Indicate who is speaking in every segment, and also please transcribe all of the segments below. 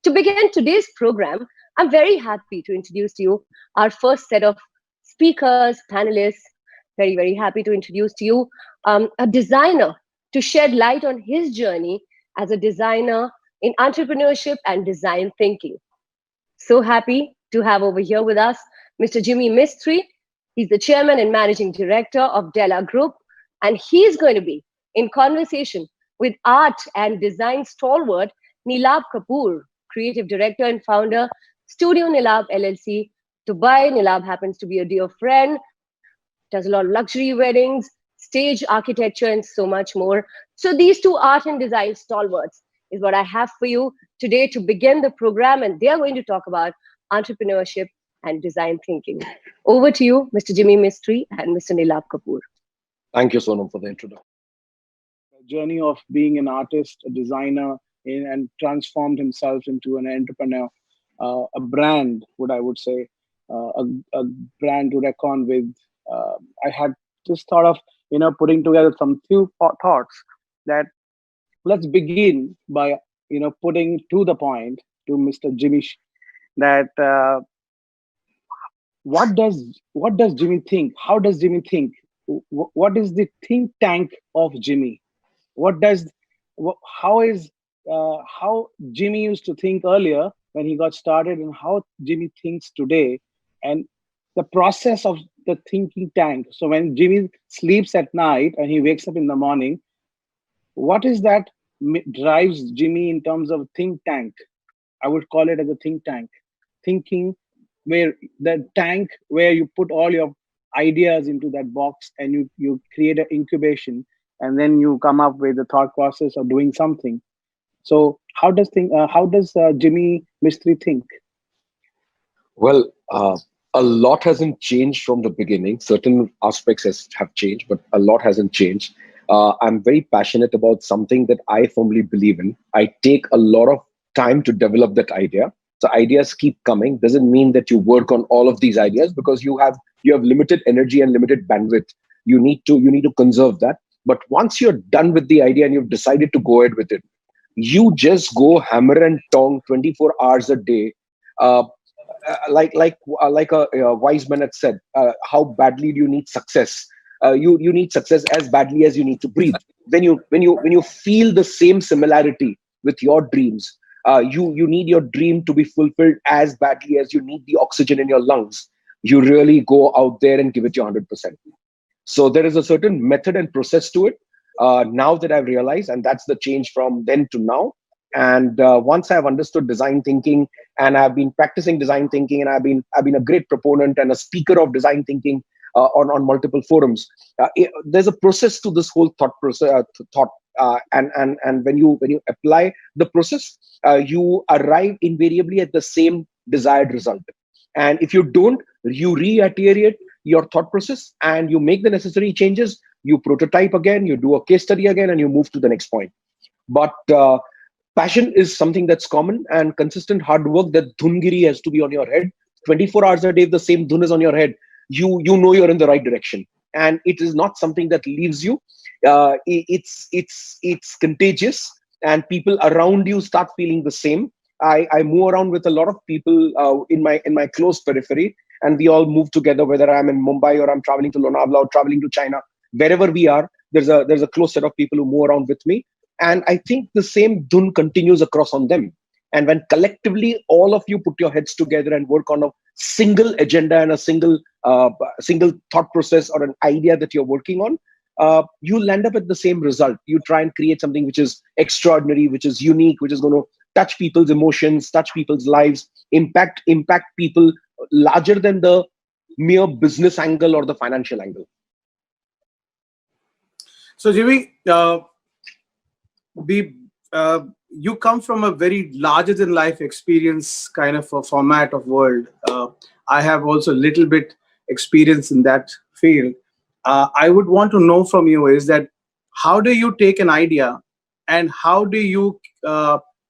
Speaker 1: To begin today's program, I'm very happy to introduce to you our first set of speakers, panelists. Very, very happy to introduce to you a designer to shed light on his journey as a designer in entrepreneurship and design thinking. So happy to have over here with us Mr. Jimmy Mistry. He's the chairman and managing director of Della Group, and he's going to be in conversation with art and design stalwart Neelabh Kapoor, creative director and founder, Studio Neelabh LLC, Dubai. Neelabh happens to be a dear friend, does a lot of luxury weddings, stage architecture, and so much more. So these two art and design stalwarts is what I have for you today to begin the program, and they are going to talk about entrepreneurship and design thinking. Over to you, Mr. Jimmy Mistry and Mr. Neelabh Kapoor.
Speaker 2: Thank you, Sonam, for the introduction.
Speaker 3: The journey of being an artist, a designer, and transformed himself into an entrepreneur, a brand, what I would say, a brand to reckon with. I had just thought of, putting together some few thoughts that let's begin by, putting to the point to Mr. Jimmy that what does Jimmy think? How does Jimmy think? What is the think tank of Jimmy? How Jimmy used to think earlier when he got started, and how Jimmy thinks today, and the process of the thinking tank. So when Jimmy sleeps at night and he wakes up in the morning, what is that drives Jimmy in terms of think tank? I would call it as a think tank. Thinking, where the tank where you put all your ideas into that box and you create an incubation, and then you come up with the thought process of doing something. So how does Jimmy Mistry think?
Speaker 2: Well, a lot hasn't changed from the beginning. Certain aspects have changed, but a lot hasn't changed. I'm very passionate about something that I firmly believe in. I take a lot of time to develop that idea. So ideas keep coming. Doesn't mean that you work on all of these ideas, because you have limited energy and limited bandwidth. You need to conserve that. But once you're done with the idea and you've decided to go ahead with it, you just go hammer and tong 24 hours a day. Like a wise man had said, how badly do you need success? You need success as badly as you need to breathe. When you feel the same similarity with your dreams, you need your dream to be fulfilled as badly as you need the oxygen in your lungs. You really go out there and give it your 100%. So there is a certain method and process to it. Now that I've realized, and that's the change from then to now. And once I've understood design thinking, and I've been practicing design thinking, and I've been a great proponent and a speaker of design thinking on multiple forums. There's a process to this whole thought process. And when you apply the process, you arrive invariably at the same desired result. And if you don't, you reiterate your thought process and you make the necessary changes. You prototype again, you do a case study again, and you move to the next point. But passion is something that's common, and consistent hard work. That dhungiri has to be on your head 24 hours a day. If the same dhun is on your head, you know you're in the right direction, and it is not something that leaves you. It's contagious, and people around you start feeling the same. I move around with a lot of people in my close periphery, and we all move together. Whether I'm in Mumbai or I'm traveling to Lonavala or traveling to China, wherever we are, there's a close set of people who move around with me. And I think the same dhun continues across on them. And when collectively all of you put your heads together and work on a single agenda and a single thought process or an idea that you're working on, you'll end up at the same result. You try and create something which is extraordinary, which is unique, which is going to touch people's emotions, touch people's lives, impact people larger than the mere business angle or the financial angle.
Speaker 4: So Jimmy, you come from a very larger than life experience kind of a format of world. I have also a little bit experience in that field. I would want to know from you is that how do you take an idea and how do you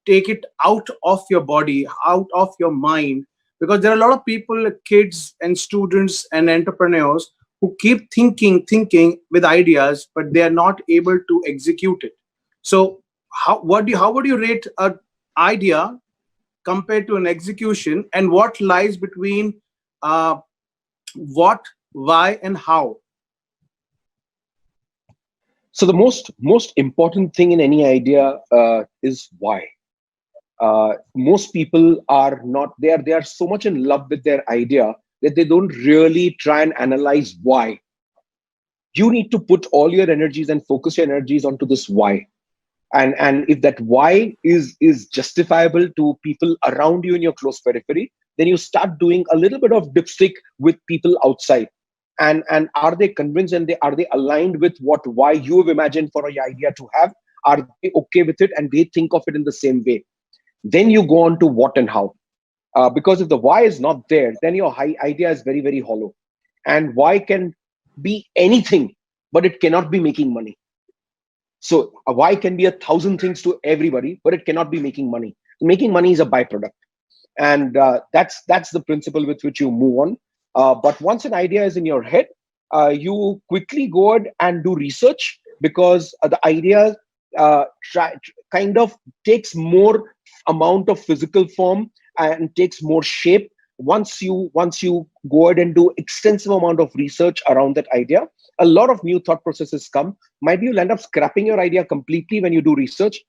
Speaker 4: take it out of your body, out of your mind? Because there are a lot of people, kids and students and entrepreneurs who keep thinking with ideas, but they are not able to execute it. So how would you rate an idea compared to an execution, and what lies between what, why, and how?
Speaker 2: So the most important thing in any idea is why. Most people are not there. They are so much in love with their idea that they don't really try and analyze why. You need to put all your energies and focus your energies onto this why. And if that why is justifiable to people around you in your close periphery, then you start doing a little bit of dipstick with people outside. And are they convinced, and are they aligned with what why you have imagined for your idea to have? Are they okay with it, and they think of it in the same way? Then you go on to what and how. Because if the why is not there, then your idea is very, very hollow. And why can be anything, but it cannot be making money. So a why can be 1,000 things to everybody, but it cannot be making money. Making money is a byproduct. And that's the principle with which you move on. But once an idea is in your head, you quickly go ahead and do research, because the idea kind of takes more amount of physical form and takes more shape once you go ahead and do extensive amount of research around that idea. A lot of new thought processes come. Maybe you'll end up scrapping your idea completely when you do research.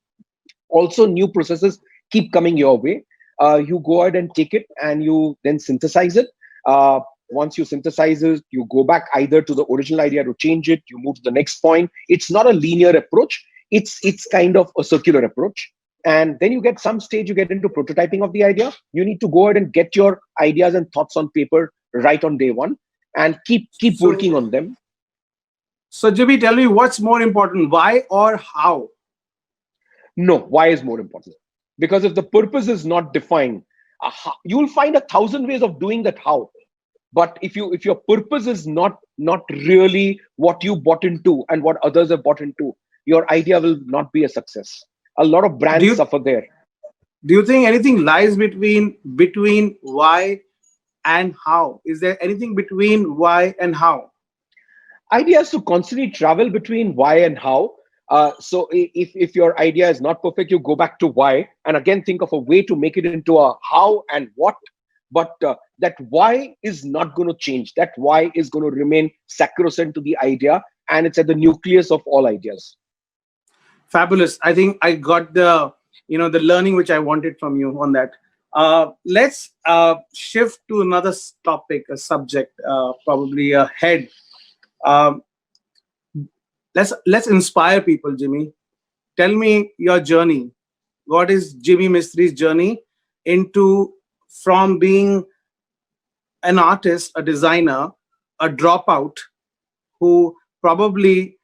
Speaker 2: Also, new processes keep coming your way. You go ahead and take it and you then synthesize it. Once you synthesize it, you go back either to the original idea to change it, you move to the next point. It's not a linear approach. It's kind of a circular approach. And then you get some stage, you get into prototyping of the idea. You need to go ahead and get your ideas and thoughts on paper right on day one, and keep working on them.
Speaker 4: So Jimmy, tell me, what's more important, why or how?
Speaker 2: No, why is more important. Because if the purpose is not defined, you'll find 1,000 ways of doing that how. But if your purpose is not really what you bought into and what others have bought into, your idea will not be a success. A lot of brands suffer there.
Speaker 4: Do you think anything lies between why and how? Is there anything between why and how?
Speaker 2: Idea is to constantly travel between why and how. So if your idea is not perfect, you go back to why and again think of a way to make it into a how and what. But that why is not going to change. That why is going to remain sacrosanct to the idea, and it's at the nucleus of all ideas.
Speaker 4: Fabulous. I think I got the learning which I wanted from you on that. Let's shift to another topic, a subject, probably ahead. Let's inspire people, Jimmy. Tell me your journey. What is Jimmy Mistry's journey from being an artist, a designer, a dropout who probably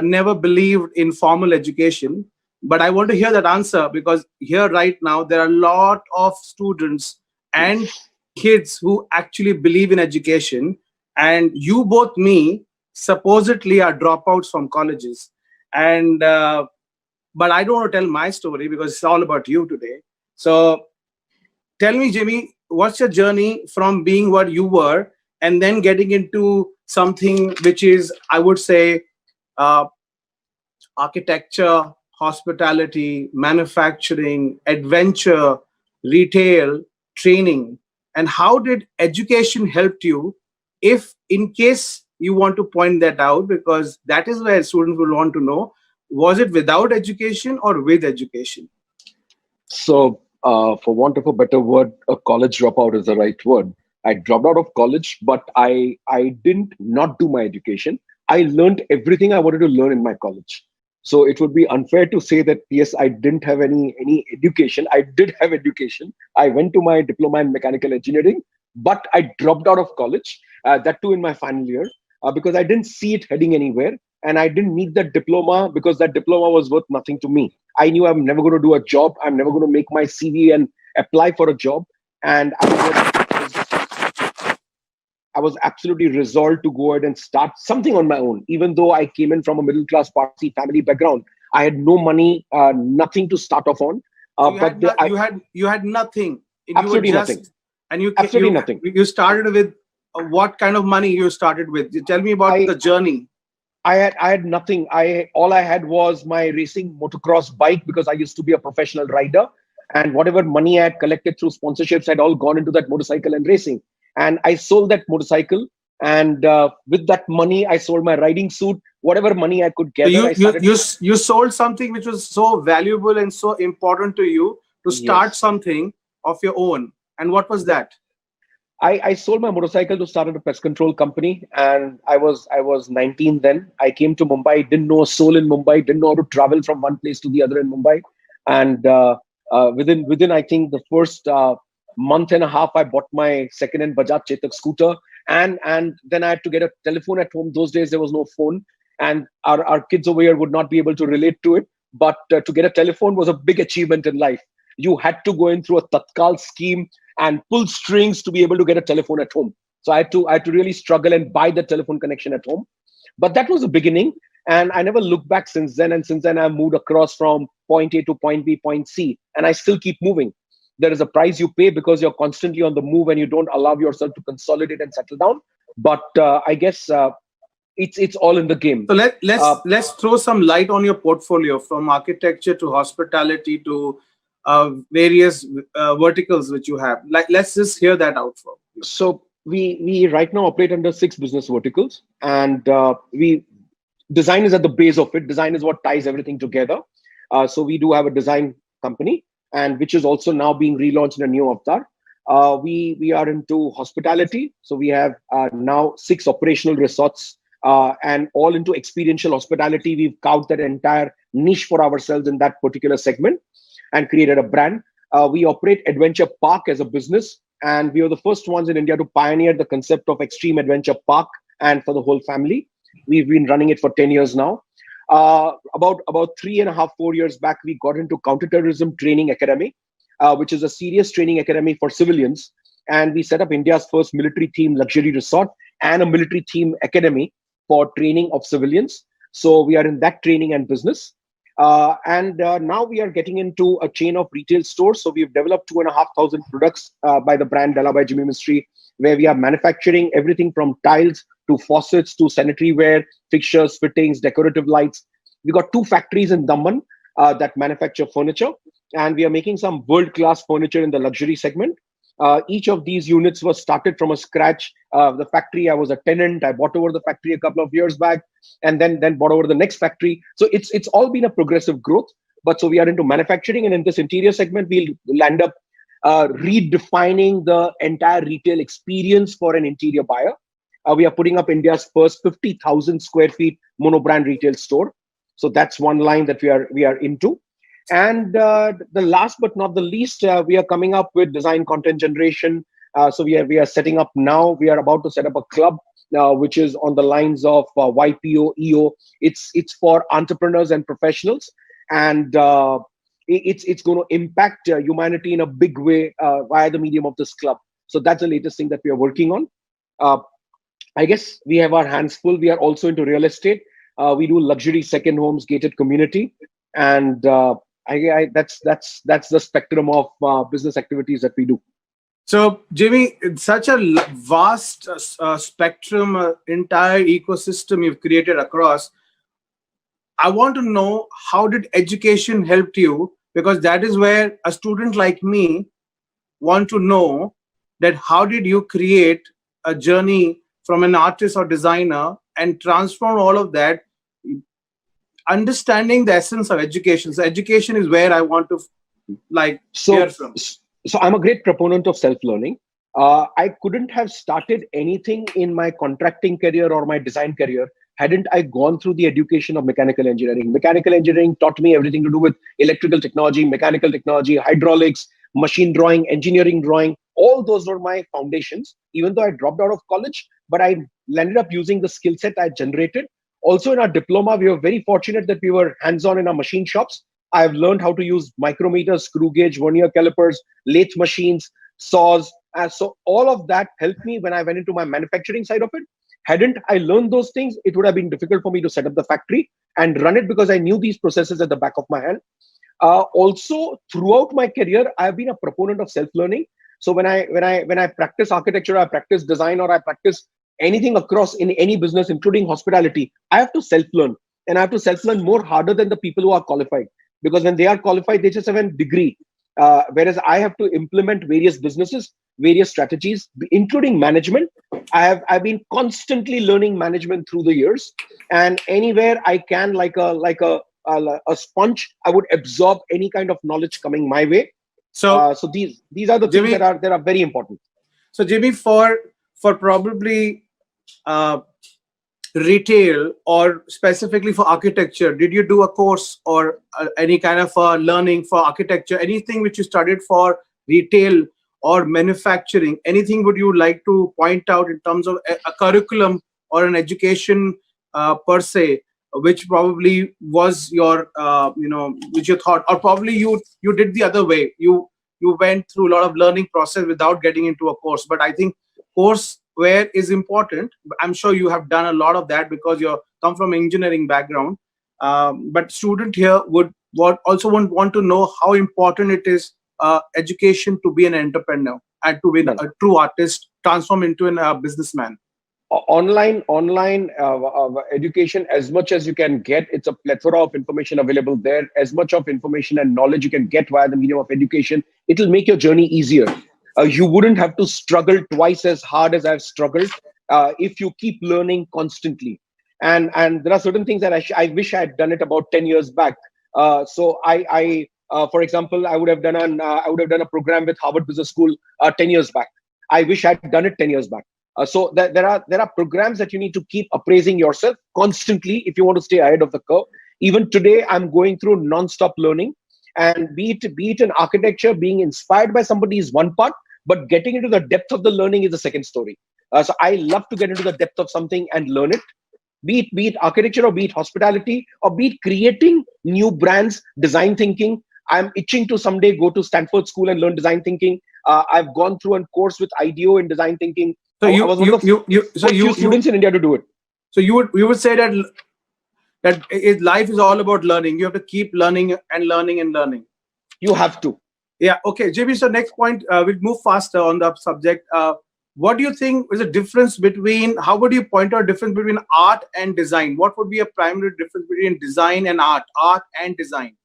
Speaker 4: never believed in formal education? But I want to hear that answer, because here right now there are a lot of students and kids who actually believe in education, and you, both me, supposedly are dropouts from colleges. And but I don't want to tell my story because it's all about you today. So tell me, Jimmy, what's your journey from being what you were and then getting into something which is, I would say, architecture, hospitality, manufacturing, adventure, retail, training, and how did education help you? If in case you want to point that out, because that is where students will want to know, was it without education or with education?
Speaker 2: So for want of a better word, a college dropout is the right word. I dropped out of college, but I didn't not do my education. I learned everything I wanted to learn in my college. So it would be unfair to say that, yes, I didn't have any education. I did have education. I went to my diploma in mechanical engineering, but I dropped out of college, that too in my final year, because I didn't see it heading anywhere. And I didn't need that diploma because that diploma was worth nothing to me. I knew I'm never going to do a job. I'm never going to make my CV and apply for a job. And I was absolutely resolved to go ahead and start something on my own. Even though I came in from a middle-class Parsi family background, I had no money, nothing to start off on.
Speaker 4: You had nothing.
Speaker 2: Absolutely nothing.
Speaker 4: And you
Speaker 2: absolutely nothing.
Speaker 4: You started with what kind of money you started with? Tell me about the journey.
Speaker 2: I had nothing. All I had was my racing motocross bike, because I used to be a professional rider. and whatever money I had collected through sponsorships had all gone into that motorcycle and racing. And I sold that motorcycle, and with that money, I sold my riding suit. Whatever money I could
Speaker 4: So
Speaker 2: gather, I started.
Speaker 4: you sold something which was so valuable and so important to you to start
Speaker 2: Yes.
Speaker 4: something of your own. And what was that?
Speaker 2: I sold my motorcycle to start a pest control company, and I was 19 then. I came to Mumbai, didn't know a soul in Mumbai, didn't know how to travel from one place to the other in Mumbai, and within I think the first month and a half, I bought my second-hand Bajaj Chetak scooter, and then I had to get a telephone at home. Those days there was no phone, and our kids over here would not be able to relate to it. But to get a telephone was a big achievement in life. You had to go in through a Tatkal scheme and pull strings to be able to get a telephone at home. So I had to really struggle and buy the telephone connection at home. But that was the beginning, and I never looked back since then. And since then, I moved across from point A to point B, point C, and I still keep moving. There is a price you pay because you're constantly on the move and you don't allow yourself to consolidate and settle down. But I guess it's all in the game.
Speaker 4: So let's throw some light on your portfolio, from architecture to hospitality to various verticals which you have. Like, let's just hear that out for you.
Speaker 2: So we right now operate under 6 business verticals, and we design is at the base of it. Design is what ties everything together. So we do have a design company, and which is also now being relaunched in a new avatar. We are into hospitality, so we have now 6 operational resorts, and all into experiential hospitality. We've carved that entire niche for ourselves in that particular segment and created a brand. We operate Adventure Park as a business, and we are the first ones in India to pioneer the concept of extreme adventure park, and for the whole family. We've been running it for 10 years now. About 3.5, 4 years back, we got into counterterrorism training academy, which is a serious training academy for civilians. And we set up India's first military theme luxury resort and a military theme academy for training of civilians. So we are in that training and business. And now we are getting into a chain of retail stores. So we've developed 2,500 products by the brand Della by Jimmy Mistry, where we are manufacturing everything from tiles to faucets to sanitary ware, fixtures, fittings, decorative lights. We got 2 factories in Daman that manufacture furniture, and we are making some world-class furniture in the luxury segment. Each of these units was started from a scratch. The factory, I was a tenant. I bought over the factory a couple of years back, and then bought over the next factory. So it's all been a progressive growth. But so we are into manufacturing, and in this interior segment, we'll end up redefining the entire retail experience for an interior buyer. We are putting up India's first 50,000 square feet mono-brand retail store. So that's one line that we are into. And the last but not the least, we are coming up with design content generation. So we are setting up now. We are about to set up a club, which is on the lines of YPO, EO. It's for entrepreneurs and professionals, and it's going to impact humanity in a big way via the medium of this club. So that's the latest thing that we are working on. I guess we have our hands full. We are also into real estate. We do luxury second homes, gated community, and that's the spectrum of business activities that we do.
Speaker 4: So, Jimmy, it's such a vast spectrum, entire ecosystem you've created across. I want to know, how did education help you? Because that is where a student like me want to know that how did you create a journey from an artist or designer and transform all of that, understanding the essence of education. So education is where I want to hear from.
Speaker 2: So I'm a great proponent of self-learning. I couldn't have started anything in my contracting career or my design career hadn't I gone through the education of mechanical engineering. Mechanical engineering taught me everything to do with electrical technology, mechanical technology, hydraulics, machine drawing, engineering drawing. All those were my foundations, even though I dropped out of college, but I ended up using the skill set I generated. Also in our diploma, we were very fortunate that we were hands-on in our machine shops. I've learned how to use micrometers, screw gauge, vernier calipers, lathe machines, saws. So all of that helped me when I went into my manufacturing side of it. Hadn't I learned those things, it would have been difficult for me to set up the factory and run it because I knew these processes at the back of my hand. Also, throughout my career, I've been a proponent of self-learning. So when I practice architecture, I practice design, or I practice anything across in any business, including hospitality, I have to self-learn, and I have to self-learn more harder than the people who are qualified. Because when they are qualified, they just have a degree. whereas I have to implement various businesses, various strategies, including management. I've been constantly learning management through the years, and anywhere I can, like a sponge, I would absorb any kind of knowledge coming my way. So these are the
Speaker 4: Jimmy,
Speaker 2: things that are very important.
Speaker 4: So Jimmy, for probably retail or specifically for architecture, did you do a course or any kind of learning for architecture, anything which you studied for retail or manufacturing? Anything would you like to point out in terms of a curriculum or an education per se, which probably was your which you thought, or probably you did the other way, you went through a lot of learning process without getting into a course? But I think course where is important. I'm sure you have done a lot of that because you come from engineering background. But student here would also want to know how important it is education to be an entrepreneur and to be a true artist, transform into a businessman.
Speaker 2: Online education, as much as you can get, it's a plethora of information available there. As much of information and knowledge you can get via the medium of education, it'll make your journey easier. You wouldn't have to struggle twice as hard as I've struggled if you keep learning constantly. And there are certain things that I wish I had done it about 10 years back. So for example, I would have done a program with Harvard Business School 10 years back. I wish I'd done it 10 years back. So there are programs that you need to keep appraising yourself constantly if you want to stay ahead of the curve. Even today, I'm going through non-stop learning, and be it in architecture, being inspired by somebody is one part, but getting into the depth of the learning is the second story. So I love to get into the depth of something and learn it. Be it architecture, or be it hospitality, or be it creating new brands, design thinking. I'm itching to someday go to Stanford School and learn design thinking. I've gone through a course with IDEO in design thinking.
Speaker 4: So
Speaker 2: I was one of the few students in India to do it.
Speaker 4: So you would say that life is all about learning. You have to keep learning and learning and learning.
Speaker 2: You have to.
Speaker 4: Yeah. Okay, Jimmy. So next point, we'll move faster on the subject. What do you think is the difference between? How would you point out difference between art and design? What would be a primary difference between design and art and design?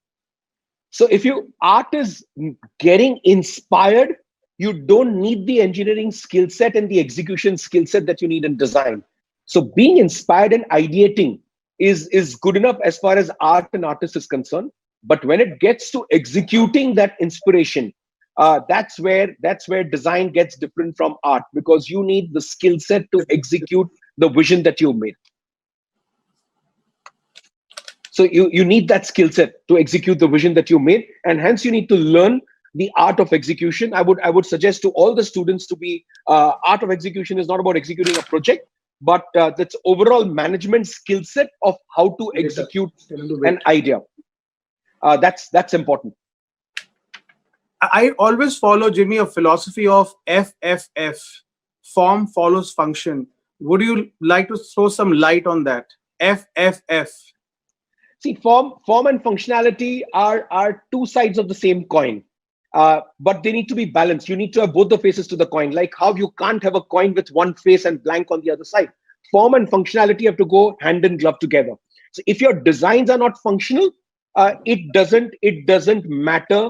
Speaker 2: So if art is getting inspired, you don't need the engineering skill set and the execution skill set that you need in design. So being inspired and ideating is good enough as far as art and artist is concerned. But when it gets to executing that inspiration, that's where design gets different from art, because you need the skill set to execute the vision that you made. So you need that skill set to execute the vision that you made, and hence you need to learn the art of execution. I would suggest to all the students to be art of execution is not about executing a project, but that's overall management skill set of how to execute an idea. That's important.
Speaker 4: I always follow, Jimmy, a philosophy of FFF, form follows function. Would you like to throw some light on that? FFF.
Speaker 2: See, form and functionality are two sides of the same coin, but they need to be balanced. You need to have both the faces to the coin, like how you can't have a coin with one face and blank on the other side. Form and functionality have to go hand in glove together. So if your designs are not functional, it doesn't matter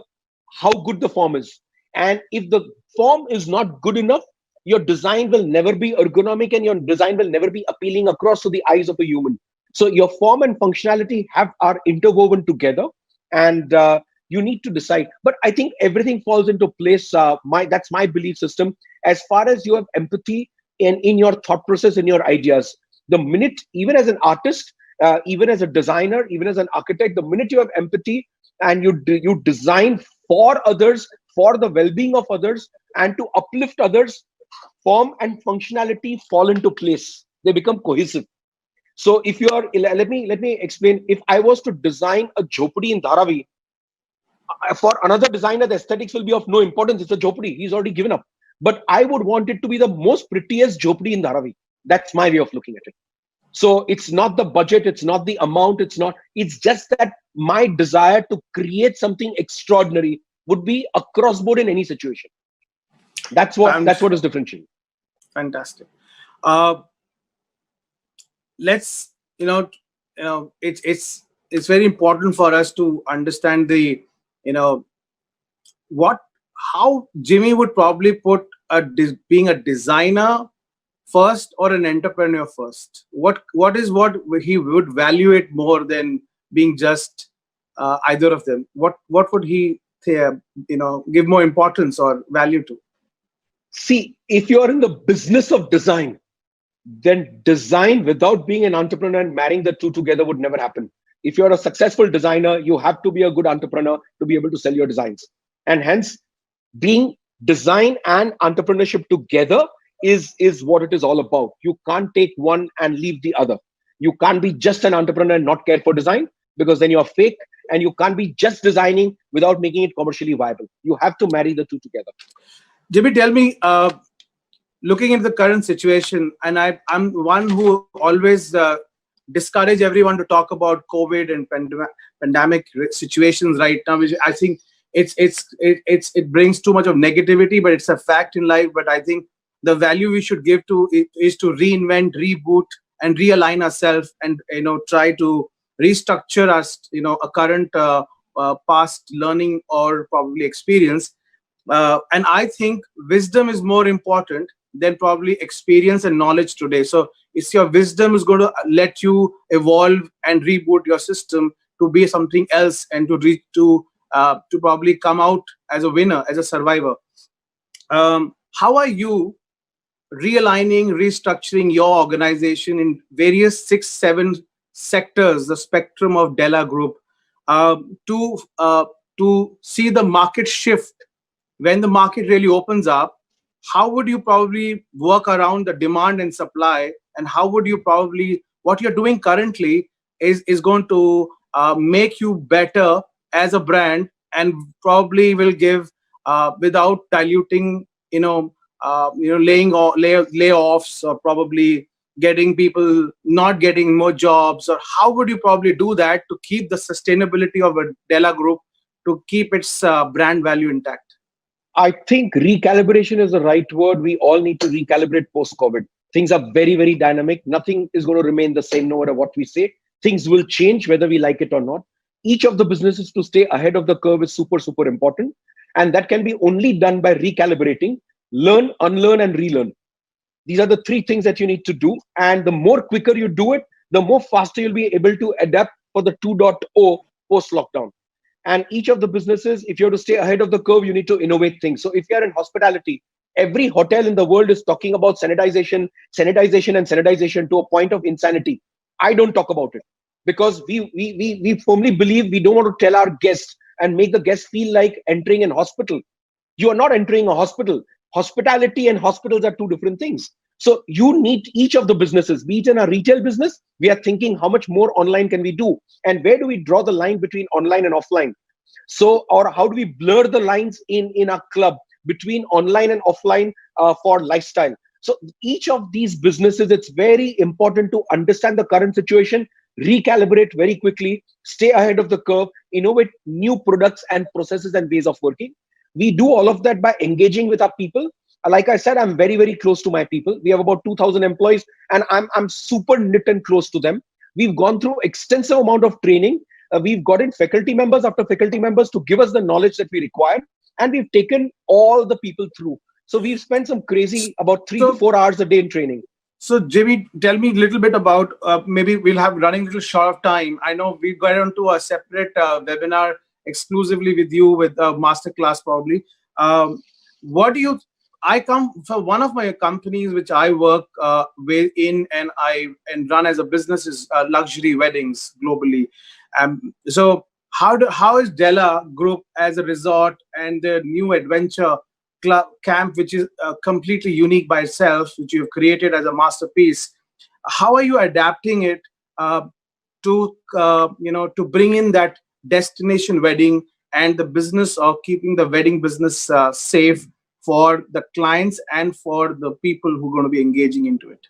Speaker 2: how good the form is. And if the form is not good enough, your design will never be ergonomic, and your design will never be appealing across to the eyes of a human. So your form and functionality are interwoven together, and you need to decide. But I think everything falls into place. That's my belief system. As far as you have empathy in your thought process, in your ideas, the minute, even as an artist, even as a designer, even as an architect, the minute you have empathy and you design for others, for the well-being of others, and to uplift others, form and functionality fall into place. They become cohesive. So if you are, let me explain. If I was to design a jhopadi in Dharavi, for another designer, the aesthetics will be of no importance. It's a jhopadi. He's already given up. But I would want it to be the most prettiest jhopadi in Dharavi. That's my way of looking at it. So it's not the budget, it's not the amount, it's just that my desire to create something extraordinary would be across board in any situation. That's what is differentiating.
Speaker 4: Fantastic. Let's it's very important for us to understand the what how Jimmy would probably put being a designer first or an entrepreneur first. What is what he would value it more than being just either of them? What would he give more importance or value to?
Speaker 2: See, if you're in the business of design, then design without being an entrepreneur and marrying the two together would never happen. If you're a successful designer, you have to be a good entrepreneur to be able to sell your designs. And hence, being design and entrepreneurship together is what it is all about. You can't take one and leave the other. You can't be just an entrepreneur and not care for design, because then you're fake. And you can't be just designing without making it commercially viable. You have to marry the two together.
Speaker 4: Jimmy, tell me, looking at the current situation, and I'm one who always discourage everyone to talk about COVID and pandemic situations right now, which I think it brings too much of negativity, but it's a fact in life. But I think the value we should give to it is to reinvent, reboot, and realign ourselves, and try to restructure us, a current past learning or probably experience. And I think wisdom is more important than probably experience and knowledge today. So it's your wisdom is going to let you evolve and reboot your system to be something else, and to probably come out as a winner, as a survivor. How are you realigning, restructuring your organization in various 6-7 sectors, the spectrum of Della Group, to see the market shift when the market really opens up? How would you probably work around the demand and supply, and how would you probably, what you're doing currently is going to make you better as a brand, and probably will give without diluting, laying off, layoffs, or probably getting people not getting more jobs? Or how would you probably do that to keep the sustainability of a Della Group, to keep its brand value intact?
Speaker 2: I think recalibration is the right word. We all need to recalibrate post-COVID. Things are very, very dynamic. Nothing is going to remain the same no matter what we say. Things will change whether we like it or not. Each of the businesses to stay ahead of the curve is super, super important. And that can be only done by recalibrating, learn, unlearn, and relearn. These are the three things that you need to do. And the more quicker you do it, the more faster you'll be able to adapt for the 2.0 post-lockdown. And each of the businesses, if you have to stay ahead of the curve, you need to innovate things. So if you're in hospitality, every hotel in the world is talking about sanitization, and sanitization to a point of insanity. I don't talk about it because we firmly believe we don't want to tell our guests and make the guests feel like entering an hospital. You are not entering a hospital. Hospitality and hospitals are two different things. So you need each of the businesses, be it in our retail business, we are thinking how much more online can we do? And where do we draw the line between online and offline? So, or how do we blur the lines in our club between online and offline for lifestyle? So each of these businesses, it's very important to understand the current situation, recalibrate very quickly, stay ahead of the curve, innovate new products and processes and ways of working. We do all of that by engaging with our people. Like I said, I'm very, very close to my people. We have about 2,000 employees, and I'm super knit and close to them. We've gone through extensive amount of training. We've gotten faculty members after faculty members to give us the knowledge that we require, and we've taken all the people through. So we've spent some crazy about 3 to 4 hours a day in training.
Speaker 4: So Jimmy, tell me a little bit about, maybe we'll have running a little short of time. I know we got onto a separate webinar exclusively with you, with a masterclass probably. What do you? I come from one of my companies which I work in and run as a business is luxury weddings globally. So how is Della Group as a resort and the new adventure camp, which is completely unique by itself, which you've created as a masterpiece? How are you adapting it to bring in that destination wedding and the business of keeping the wedding business safe for the clients and for the people who are going to be engaging into it?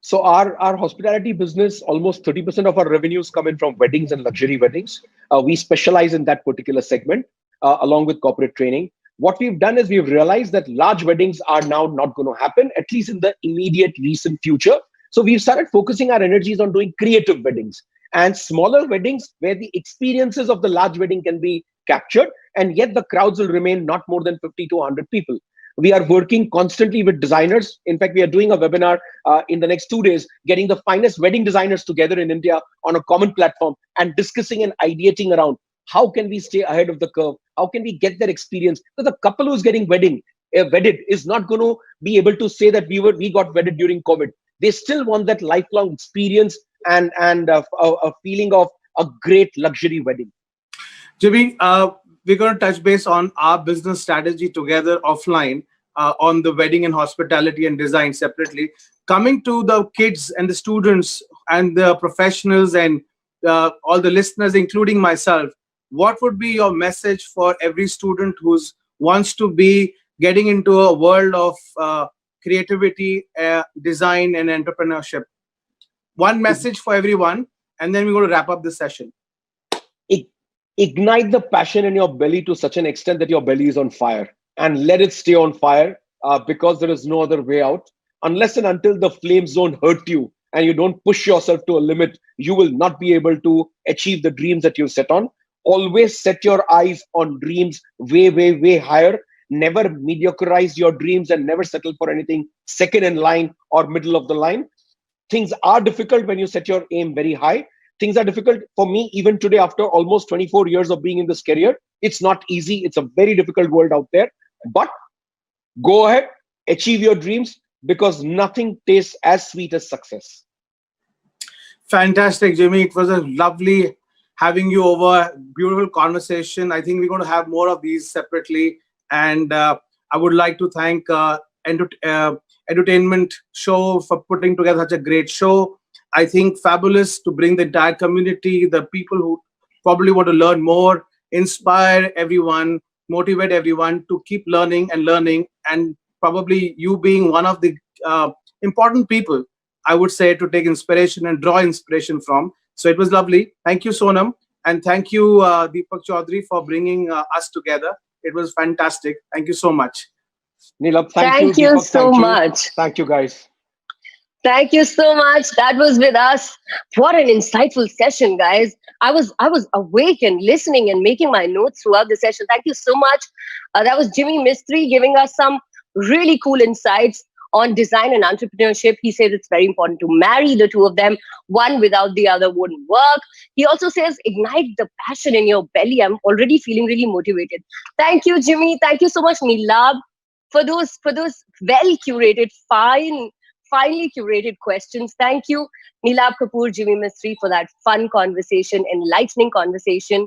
Speaker 2: So our hospitality business, almost 30% of our revenues come in from weddings and luxury weddings. We specialize in that particular segment along with corporate training. What we've done is we've realized that large weddings are now not going to happen, at least in the immediate recent future. So we've started focusing our energies on doing creative weddings and smaller weddings where the experiences of the large wedding can be captured. and yet the crowds will remain not more than 50 to 100 people. We are working constantly with designers. In fact, we are doing a webinar in the next 2 days, getting the finest wedding designers together in India on a common platform and discussing and ideating around how can we stay ahead of the curve? How can we get that experience? Because the couple who's getting wedded is not going to be able to say that we got wedded during COVID. They still want that lifelong experience and a feeling of a great luxury wedding.
Speaker 4: Jimmy, we're going to touch base on our business strategy together offline on the wedding and hospitality and design separately. Coming to the kids and the students and the professionals and all the listeners, including myself, what would be your message for every student who wants to be getting into a world of creativity, design, and entrepreneurship? One message for everyone, and then we're going to wrap up this session.
Speaker 2: Ignite the passion in your belly to such an extent that your belly is on fire, and let it stay on fire because there is no other way out. Unless and until the flames don't hurt you and you don't push yourself to a limit, you will not be able to achieve the dreams that you set on. Always set your eyes on dreams way, way, way higher. Never mediocreize your dreams and never settle for anything second in line or middle of the line. Things are difficult when you set your aim very high. Things are difficult for me even today after almost 24 years of being in this career. It's not easy. It's a very difficult world out there. But go ahead, achieve your dreams because nothing tastes as sweet as success.
Speaker 4: Fantastic, Jimmy. It was a lovely having you over. Beautiful conversation. I think we're going to have more of these separately. And I would like to thank Edutainment show for putting together such a great show. I think fabulous to bring the entire community, the people who probably want to learn more, inspire everyone, motivate everyone to keep learning, and probably you being one of the important people, I would say, to take inspiration and draw inspiration from. So it was lovely. Thank you, Sonam. And thank you, Deepak Chaudhary, for bringing us together. It was fantastic. Thank you so much.
Speaker 2: Neelabh,
Speaker 1: Thank you
Speaker 2: Deepak,
Speaker 1: so much.
Speaker 2: Thank you, guys.
Speaker 1: Thank you so much. That was with us. What an insightful session, guys. I was awake and listening and making my notes throughout the session. Thank you so much. That was Jimmy Mistry giving us some really cool insights on design and entrepreneurship. He says it's very important to marry the two of them. One without the other wouldn't work. He also says ignite the passion in your belly. I'm already feeling really motivated. Thank you, Jimmy. Thank you so much, Neelabh, for those well curated, finely curated questions. Thank you, Neelabh Kapoor, Jimmy Mistry, for that fun conversation, enlightening conversation.